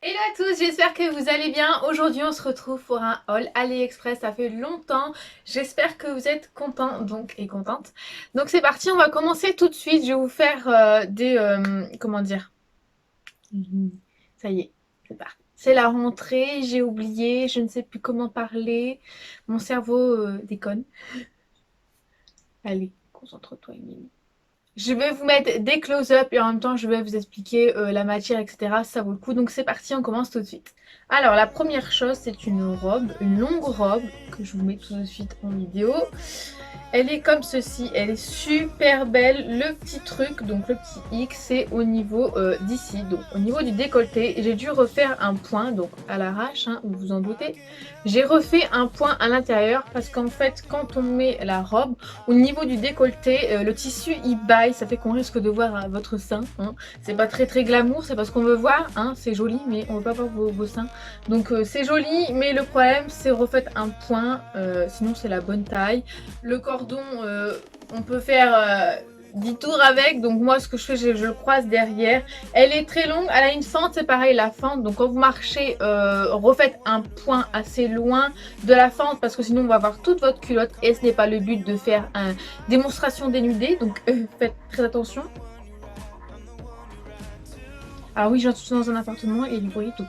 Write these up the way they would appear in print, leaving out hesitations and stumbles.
Hello à tous, j'espère que vous allez bien. Aujourd'hui on se retrouve pour un haul AliExpress, ça fait longtemps. J'espère que vous êtes contents donc et contentes. Donc c'est parti, on va commencer tout de suite. Je vais vous faire comment dire. Ça y est, c'est parti. C'est la rentrée, j'ai oublié, je ne sais plus comment parler. Mon cerveau déconne. Allez, concentre-toi Émilie. Je vais vous mettre des close-up et en même temps je vais vous expliquer la matière, etc. Ça vaut le coup. Donc c'est parti, on commence tout de suite. Alors la première chose, c'est une robe, une longue robe que je vous mets tout de suite en vidéo. Elle est comme ceci, elle est super belle. Le petit truc, donc le petit X, c'est au niveau d'ici, donc au niveau du décolleté. J'ai dû refaire un point, donc à l'arrache, hein, vous vous en doutez. J'ai refait un point à l'intérieur parce qu'en fait, quand on met la robe, au niveau du décolleté, le tissu il baille, ça fait qu'on risque de voir votre sein. Hein. C'est pas très glamour, c'est parce qu'on veut voir, hein, c'est joli, mais on veut pas voir vos seins. Donc c'est joli, mais le problème c'est refaites un point, sinon c'est la bonne taille. Le cordon, on peut faire 10 tours avec, donc moi ce que je fais, je le croise derrière. Elle est très longue, elle a une fente, c'est pareil la fente, donc quand vous marchez, refaites un point assez loin de la fente parce que sinon on va voir toute votre culotte et ce n'est pas le but de faire une démonstration dénudée, donc faites très attention. Alors oui, je suis dans un appartement et du bruit, donc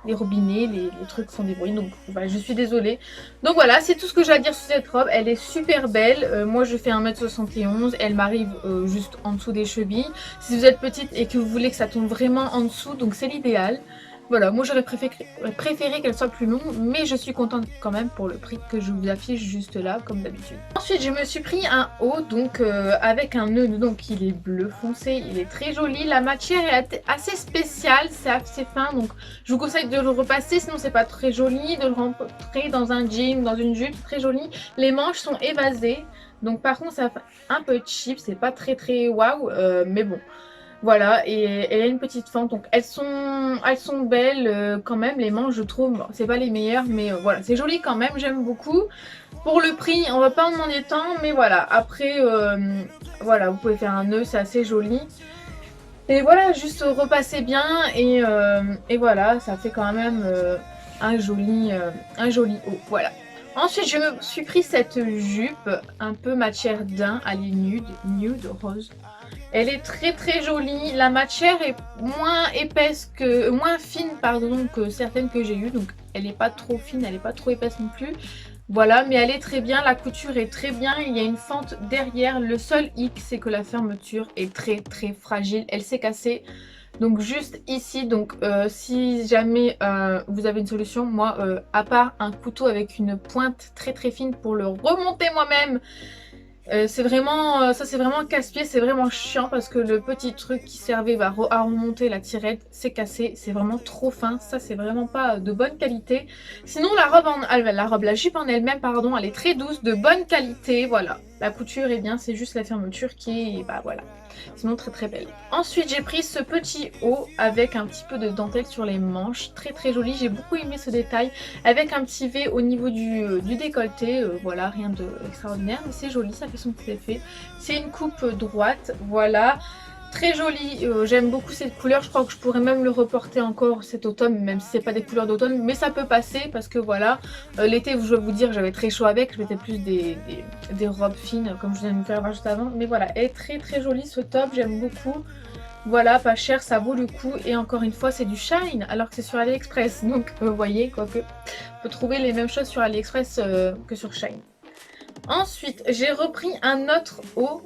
les robinets, les trucs font des bruits, donc voilà, je suis désolée. Donc voilà, c'est tout ce que j'ai à dire sur cette robe, elle est super belle. Moi je fais 1m71, elle m'arrive juste en dessous des chevilles. Si vous êtes petite et que vous voulez que ça tombe vraiment en dessous, donc c'est l'idéal. Voilà, moi j'aurais préféré qu'elle soit plus longue, mais je suis contente quand même pour le prix que je vous affiche juste là, comme d'habitude. Ensuite, je me suis pris un haut, donc avec un nœud, donc il est bleu foncé, il est très joli. La matière est assez spéciale, c'est assez fin, donc je vous conseille de le repasser, sinon c'est pas très joli, de le rentrer dans un jean, dans une jupe, très joli. Les manches sont évasées, donc par contre ça fait un peu cheap, c'est pas très waouh, mais bon. Voilà, et elle a une petite fente, donc elles sont belles quand même, les manches je trouve, bon, c'est pas les meilleures, mais voilà, c'est joli quand même, j'aime beaucoup. Pour le prix, on va pas en demander tant, mais voilà, après, voilà, vous pouvez faire un nœud, c'est assez joli. Et voilà, juste repasser bien, et voilà, ça fait quand même un joli haut, voilà. Ensuite, je me suis pris cette jupe, un peu matière daim, elle est nude, rose. Elle est très jolie. La matière est moins fine pardon que certaines que j'ai eues. Donc elle n'est pas trop fine, elle n'est pas trop épaisse non plus. Voilà, mais elle est très bien. La couture est très bien. Il y a une fente derrière. Le seul hic, c'est que la fermeture est très fragile. Elle s'est cassée. Donc juste ici, donc si jamais vous avez une solution, moi à part un couteau avec une pointe très fine pour le remonter moi-même, c'est vraiment, ça c'est vraiment casse-pied, c'est vraiment chiant parce que le petit truc qui servait à remonter la tirette, c'est cassé, c'est vraiment trop fin, ça c'est vraiment pas de bonne qualité. Sinon la jupe en elle-même, pardon, elle est très douce, de bonne qualité, voilà. La couture est bien, c'est juste la fermeture qui est, bah voilà. Sinon très belle. Ensuite j'ai pris ce petit haut avec un petit peu de dentelle sur les manches, très joli, j'ai beaucoup aimé ce détail, avec un petit V au niveau du décolleté, voilà, rien d'extraordinaire, mais c'est joli, ça fait son petit effet. C'est une coupe droite, voilà. Très joli, j'aime beaucoup cette couleur, je crois que je pourrais même le reporter encore cet automne, même si c'est pas des couleurs d'automne, mais ça peut passer parce que voilà, l'été je vais vous dire j'avais très chaud avec, je mettais plus des robes fines comme je viens de me faire voir juste avant, mais voilà, elle est très jolie ce top, j'aime beaucoup. Voilà, pas cher, ça vaut le coup et encore une fois c'est du Shine alors que c'est sur AliExpress, donc vous voyez, quoique on peut trouver les mêmes choses sur AliExpress que sur Shine. Ensuite, j'ai repris un autre haut,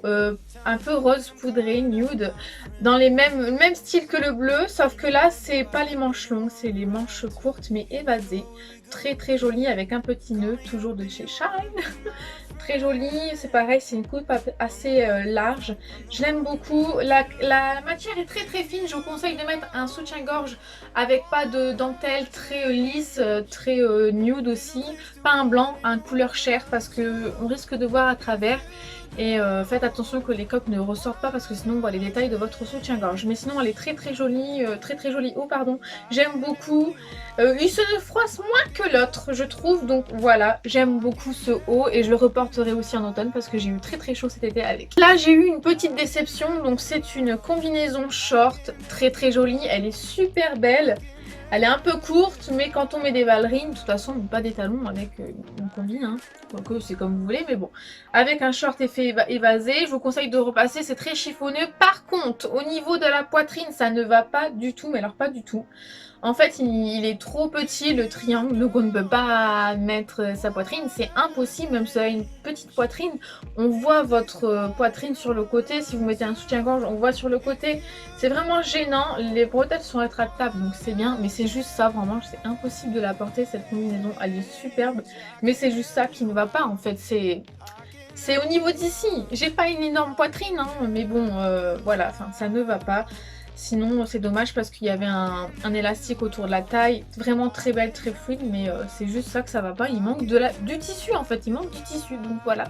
un peu rose poudré, nude, dans les mêmes styles que le bleu, sauf que là, c'est pas les manches longues, c'est les manches courtes mais évasées. Très joli avec un petit nœud, toujours de chez Shine. Très joli, c'est pareil, c'est une coupe assez large. Je l'aime beaucoup. La matière est très fine, je vous conseille de mettre un soutien-gorge avec pas de dentelle, très lisse, très nude aussi. Pas un blanc, un couleur chair parce que on risque de voir à travers. Et faites attention que les coques ne ressortent pas parce que sinon on voit les détails de votre soutien-gorge. Mais sinon elle est très très jolie, oh pardon, j'aime beaucoup. Il se froisse moins que l'autre je trouve, donc voilà, j'aime beaucoup ce haut et je le reporterai aussi en automne parce que j'ai eu très très chaud cet été avec. Là j'ai eu une petite déception, donc c'est une combinaison short, très très jolie, elle est super belle. Elle est un peu courte, mais quand on met des ballerines, de toute façon, on met pas des talons avec une combi, hein. Quoique c'est comme vous voulez, mais bon. Avec un short effet évasé, je vous conseille de repasser, c'est très chiffonneux. Par contre, au niveau de la poitrine, ça ne va pas du tout, mais alors pas du tout. En fait, il est trop petit le triangle, donc on ne peut pas mettre sa poitrine. C'est impossible, même si vous avez une petite poitrine. On voit votre poitrine sur le côté. Si vous mettez un soutien-gorge, on voit sur le côté. C'est vraiment gênant. Les bretelles sont rétractables, donc c'est bien. Mais c'est juste ça, vraiment, c'est impossible de la porter, cette combinaison. Elle est superbe, mais c'est juste ça qui ne va pas, en fait. C'est au niveau d'ici. J'ai pas une énorme poitrine, hein, mais bon, voilà, enfin, ça ne va pas. Sinon, c'est dommage parce qu'il y avait un élastique autour de la taille. Vraiment très belle, très fluide, mais c'est juste ça que ça va pas. Il manque du tissu, en fait. Il manque du tissu, donc voilà.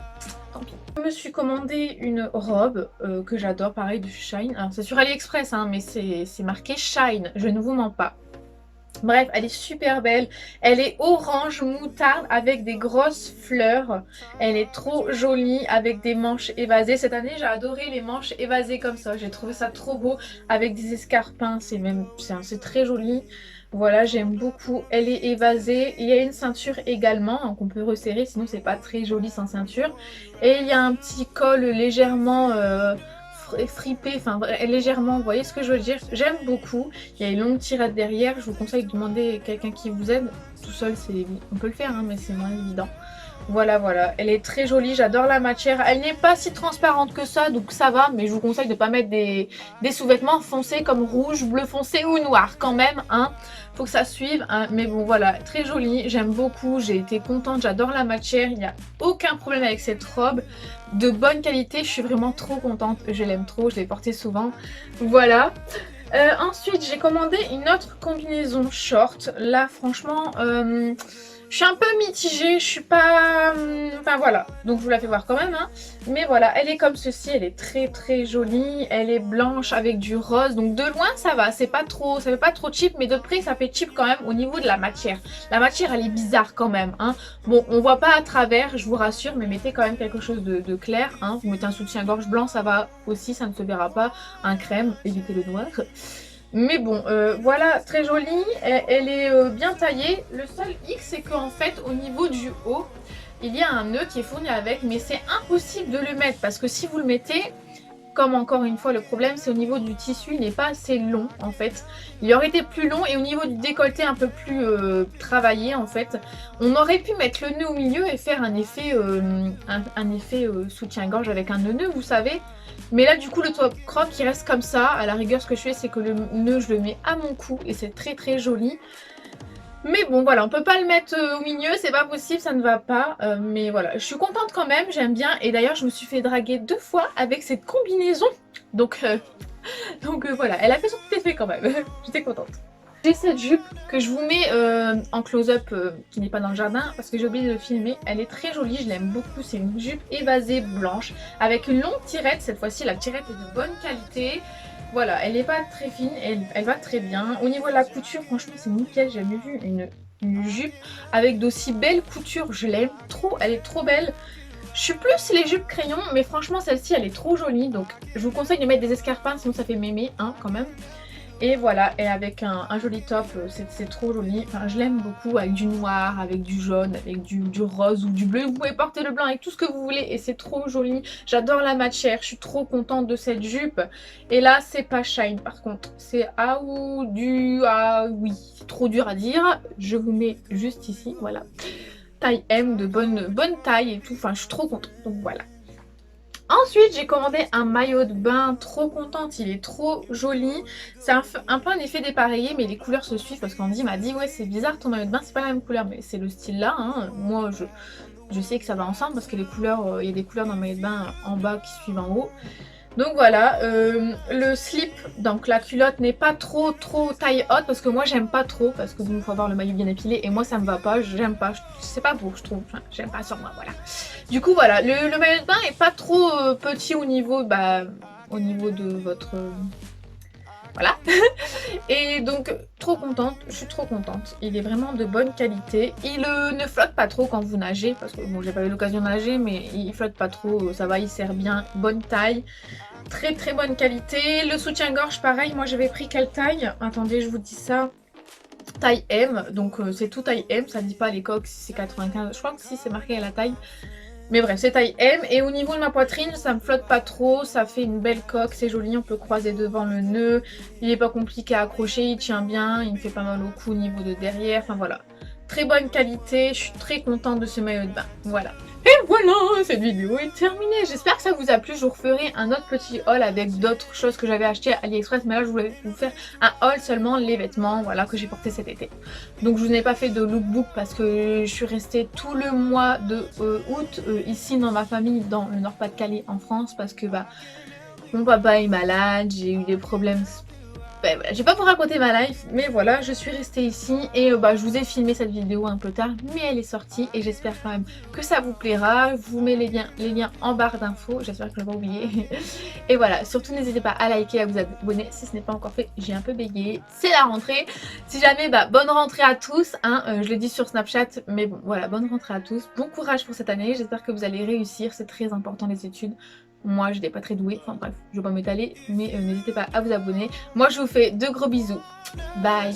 Tant pis. Je me suis commandé une robe que j'adore, pareil, du Shine. Alors, c'est sur AliExpress, hein, mais c'est marqué Shine. Je ne vous mens pas. Bref, elle est super belle. Elle est orange moutarde avec des grosses fleurs. Elle est trop jolie avec des manches évasées. Cette année, j'ai adoré les manches évasées comme ça. J'ai trouvé ça trop beau avec des escarpins. C'est très joli. Voilà, j'aime beaucoup. Elle est évasée. Il y a une ceinture également, hein, qu'on peut resserrer. Sinon, c'est pas très joli sans ceinture. Et il y a un petit col légèrement fripée, enfin légèrement, vous voyez ce que je veux dire. J'aime beaucoup. Il y a une longue tirette derrière. Je vous conseille de demander quelqu'un qui vous aide. Tout seul, on peut le faire, hein, mais c'est moins évident. Voilà, voilà. Elle est très jolie. J'adore la matière. Elle n'est pas si transparente que ça, donc ça va. Mais je vous conseille de ne pas mettre des sous-vêtements foncés comme rouge, bleu foncé ou noir quand même, hein. Faut que ça suive, hein. Mais bon, voilà. Très jolie. J'aime beaucoup. J'ai été contente. J'adore la matière. Il n'y a aucun problème avec cette robe. De bonne qualité. Je suis vraiment trop contente. Je l'aime trop. Je l'ai portée souvent. Voilà. Ensuite, j'ai commandé une autre combinaison short. Là, franchement, je suis un peu mitigée. Je suis pas... Enfin, voilà. Donc, je vous la fais voir quand même, hein. Mais voilà, elle est comme ceci. Elle est très, très jolie. Elle est blanche avec du rose. Donc, de loin, ça va. C'est pas trop... Ça fait pas trop cheap. Mais de près, ça fait cheap quand même au niveau de la matière. La matière, elle est bizarre quand même, hein. Bon, on voit pas à travers, je vous rassure. Mais mettez quand même quelque chose de clair, hein. Vous mettez un soutien-gorge blanc, ça va aussi. Ça ne se verra pas. Un crème, évitez le noir. Mais bon, voilà, très jolie. Elle est bien taillée. Le seul hic, c'est qu'en fait, au niveau du haut, il y a un nœud qui est fourni avec. Mais c'est impossible de le mettre parce que si vous le mettez, comme encore une fois, le problème, c'est au niveau du tissu, il n'est pas assez long en fait. Il aurait été plus long et au niveau du décolleté un peu plus travaillé en fait. On aurait pu mettre le nœud au milieu et faire un effet, soutien-gorge avec un nœud, vous savez. Mais là, du coup, le top crop, il reste comme ça. À la rigueur, ce que je fais, c'est que le nœud, je le mets à mon cou et c'est très très joli. Mais bon, voilà, on peut pas le mettre au milieu, c'est pas possible, ça ne va pas. Mais voilà, je suis contente quand même, j'aime bien. Et d'ailleurs, je me suis fait draguer 2 fois avec cette combinaison. Donc voilà, elle a fait son petit effet quand même. J'étais contente. J'ai cette jupe que je vous mets en close-up qui n'est pas dans le jardin parce que j'ai oublié de le filmer. Elle est très jolie, je l'aime beaucoup. C'est une jupe évasée blanche avec une longue tirette. Cette fois-ci, la tirette est de bonne qualité. Voilà, elle n'est pas très fine, elle va très bien. Au niveau de la couture, franchement, c'est nickel. J'ai jamais vu une jupe avec d'aussi belles coutures. Je l'aime trop, elle est trop belle. Je suis plus les jupes crayons, mais franchement, celle-ci, elle est trop jolie. Donc, je vous conseille de mettre des escarpins, sinon ça fait mémé, hein, quand même. Et voilà, et avec un joli top, c'est trop joli. Enfin, je l'aime beaucoup avec du noir, avec du jaune, avec du rose ou du bleu. Vous pouvez porter le blanc avec tout ce que vous voulez et c'est trop joli. J'adore la matière, je suis trop contente de cette jupe. Et là, c'est pas Shine par contre. C'est oui, trop dur à dire. Je vous mets juste ici, voilà. Taille M, de bonne taille et tout. Enfin, je suis trop contente, donc voilà. Ensuite, j'ai commandé un maillot de bain, trop contente, il est trop joli. C'est un peu un effet dépareillé, mais les couleurs se suivent parce qu'Andy m'a dit « Ouais, c'est bizarre ton maillot de bain, c'est pas la même couleur, mais c'est le style là, hein. » Moi, je sais que ça va ensemble parce que les couleurs, il y a des couleurs dans le maillot de bain en bas qui suivent en haut. Donc voilà, le slip, donc la culotte n'est pas trop taille haute parce que moi j'aime pas trop parce que bon, faut avoir le maillot bien épilé et moi ça me va pas, j'aime pas, c'est pas beau je trouve, enfin j'aime pas sur moi, voilà. Du coup voilà, le maillot de bain est pas trop petit au niveau, au niveau de votre... voilà. Et donc trop contente, je suis trop contente, il est vraiment de bonne qualité, il ne flotte pas trop quand vous nagez parce que bon j'ai pas eu l'occasion de nager mais il flotte pas trop, ça va, il sert bien, bonne taille. Très bonne qualité. Le soutien-gorge, pareil, moi j'avais pris quelle taille? Attendez, je vous dis ça. Taille M, donc c'est tout taille M, ça ne dit pas les coques si c'est 95, je crois que si c'est marqué à la taille. Mais bref, c'est taille M. Et au niveau de ma poitrine, ça me flotte pas trop, ça fait une belle coque, c'est joli, on peut croiser devant le nœud. Il n'est pas compliqué à accrocher, il tient bien, il me fait pas mal au cou au niveau de derrière, enfin voilà. Très bonne qualité, je suis très contente de ce maillot de bain, voilà. Et voilà, cette vidéo est terminée. J'espère que ça vous a plu. Je vous referai un autre petit haul avec d'autres choses que j'avais achetées à AliExpress. Mais là, je voulais vous faire un haul seulement les vêtements, voilà, que j'ai portés cet été. Donc, je vous ai pas fait de lookbook parce que je suis restée tout le mois de août ici dans ma famille, dans le Nord-Pas-de-Calais en France. Parce que mon papa est malade, j'ai eu des problèmes. Voilà, je vais pas vous raconter ma life, mais voilà, je suis restée ici et je vous ai filmé cette vidéo un peu tard, mais elle est sortie et j'espère quand même que ça vous plaira. Je vous mets les liens en barre d'infos, j'espère que je ne vais pas oublier. Et voilà, surtout n'hésitez pas à liker, à vous abonner si ce n'est pas encore fait, j'ai un peu bégayé, c'est la rentrée. Si jamais, bonne rentrée à tous, hein, je l'ai dit sur Snapchat, mais bon, voilà, bonne rentrée à tous, bon courage pour cette année, j'espère que vous allez réussir, c'est très important les études. Moi, je n'étais pas très douée, enfin bref, je vais pas m'étaler, mais n'hésitez pas à vous abonner. Moi, je vous fais de gros bisous. Bye!